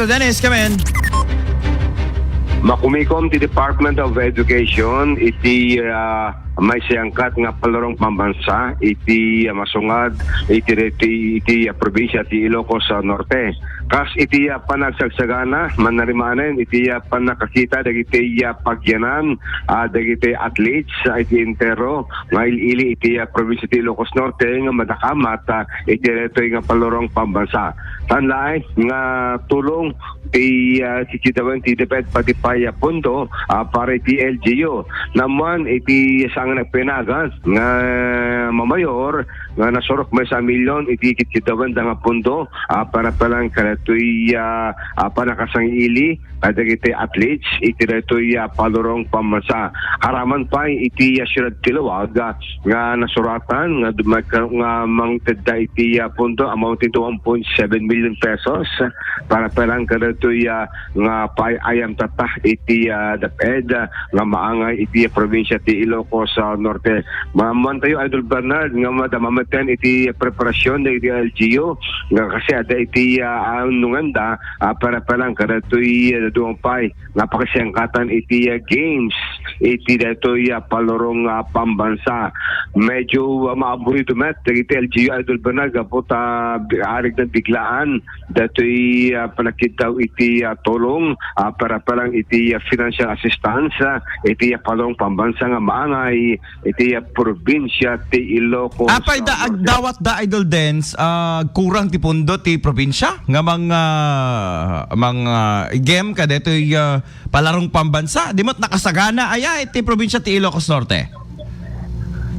Dennis, come in. Makumikom ti Department of Education iti may siyangkat nga palarong pambansa iti masungad iti probinsya ti Ilocos Norte. Kas iti panagsagsagana manarimanen iti panakakita dagiti pagyanan dagiti athletes iti intero nga ili iti probinsya ti Ilocos Norte nga madakamat iti reto nga palarong pambansa. Tanlaay nga tulong ti kikitawan ti depet pati paya punto para iti LGU. Naman iti sang nagpinagas nga mamayor nga nasurok may sa milyon iti kikitawan nga punto para palang karetoy panakasang ili kada iti athletes iti retoy palurong pamasa. Haraman pa iti syudad Tilawag nga nasuratan nga mangtedda iti punto amounting to 1.7 million pesos para palang karetoy nga ayam tatah iti DepEd nga maangay iti probinsya ti Ilocos Norte. Maman tayo Idol Bernard nga madamamatan iti preparasyon na iti LGU nga kasi ada iti nunganda para palang karetoy dumpay napakasiyangkatan iti games iti detoy palorong pambansa. Medyo maaburito met iti LGU Idol Bernard puta arig na biglaan detoy panakitaw iti tulong para palang iti financial assistance iti palorong pambansa nga maangay iti probinsya ti Ilocos. Apay dawat da Idol Dens kurang ti pundo ti probinsya nga mga game ka dito palarong pambansa di mo't nakasagana aya iti probinsya ti Ilocos Norte.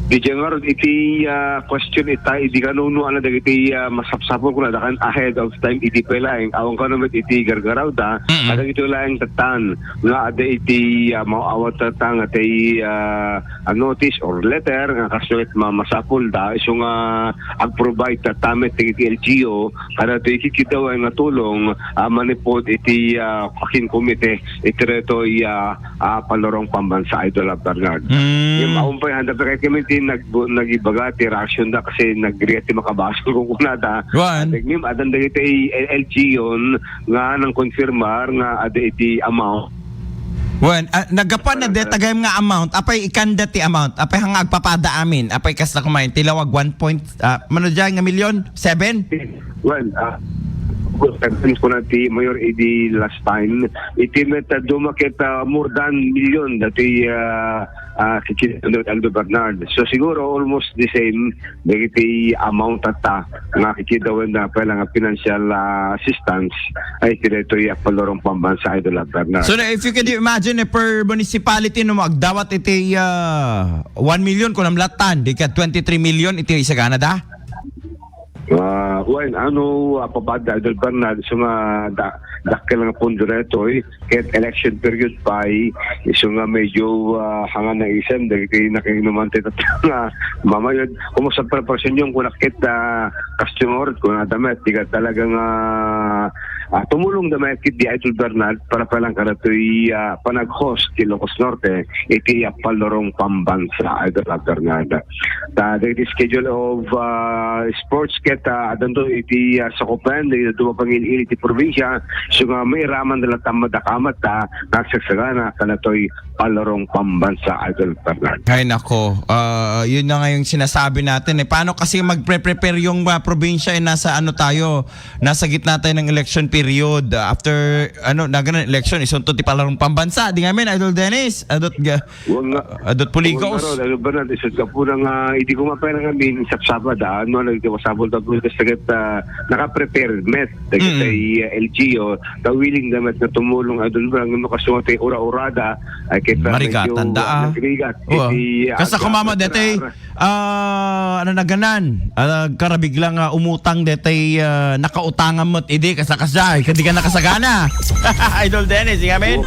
Di jangar iti question iti kanuno ana dagiti masapsapon ko na dakan ahead of time iti pelaing awang kanamet iti gargaraw da ada iti laing tatan nga ada iti mauawat tatang iti notice or letter nga kasulit masapol da iso nga ag-provide tatamet iti LGU kada iti kikitaw nga tulong manipod iti akin komite iti reto palorong pambansa Idol Bernard. Yung maumpay handa pa kay committee nagibaga ti reaction da kasi nag-react makabasol kung kunada. Tignim adan dagiti LGU nga nang konfirmar nga ada iti amount. Nagapan na detagayam nga amount apay ikanda ti amount apay hang agpapada amin apay kas na kumain tilawag 1 point mano dyan nga milyon 7? Ko na ti Mayor Edi last time iti meta dumakita more than million dati kikita Aldo Bernard. So siguro almost the same dagiti amount ata nga kikitawan na pala nga financial assistance ay kireto palorong pambansa Idol Bernard. So if you can imagine per municipality no magdawat iti 1 million kung namlatan di ka 23 million iti isa Canada. Papada Idol Bernard so nga dakkel nga pondo reto ket election period pa iso nga medyo hangan na isem dagiti nakiinumante nga mamayod kumusta preparasyon yung kunakit customer kung adamet di ka talagang tumulong na kit di Idol Bernard para palang karatoy panag-host ti Ilocos Norte iti palorong pambansa Idol Bernard. The schedule of sports ket adando iti sakupan di dumapangil iti probinsya so nga may raman nila tamadakamat nagsasagana kanatoy palorong pambansa Idol Bernard. Ay nako, yun na nga yung sinasabi natin paano kasi magpre-prepare yung probinsya nasa tayo, nasa gitna tayo ng election period after naganan election isunto ti palarong pambansa di nga men Idol Dennis adot Puligos Idol Bernard isod ka po nga hindi ko mapera nga min sapsabad nagkawasabol ta po kasagat naka-prepare met dagiti LGU willing naman na tumulong Idol Bernard nga kasungot ay ura-urada ay kita marigatan da kasa kumama dete naganan karabiglang umutang dete nakautangan mo't idi kasakasay hindi ka nakasagana Idol Dennis nga men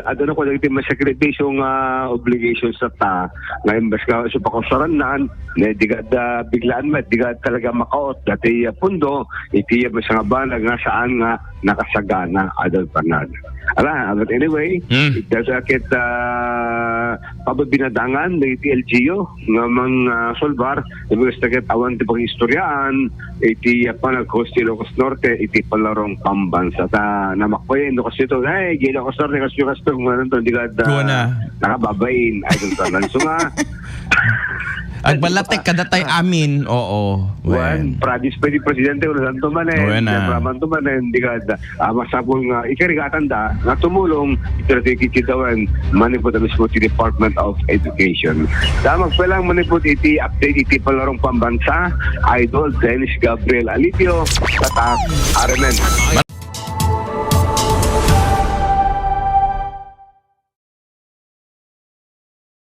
adano ko dagiti masakripisyo nga obligations sa ta nga imbes ka sa pakusaran naan di ka biglaan met di ka talaga makaot dati pundo iti sa nga banag nga saan nga nakasagana Idol Bernard. But anyway, it does get pababinadangan ng iti LGU nga mga solbar ibig sabihin awan ti pag-istoryaan iti panag-host ti Ilocos Norte iti palarong pambansa ta namakpayin no kasi ito ay Ilocos Norte kasi kung ano to di ka nakababain ay doon tanan so nga Agbalatek kadatay amin, oo. Wan, pradis pa di presidente ulo santo manen, praman to manen, di ka masapol nga ikarigatan da na tumulong itikitawan manipot mismo ti Department of Education. Damag pa lang manipot iti update iti palarong pambansa, Idol Dennis Gabriel Alipio, Tatak, Arenen.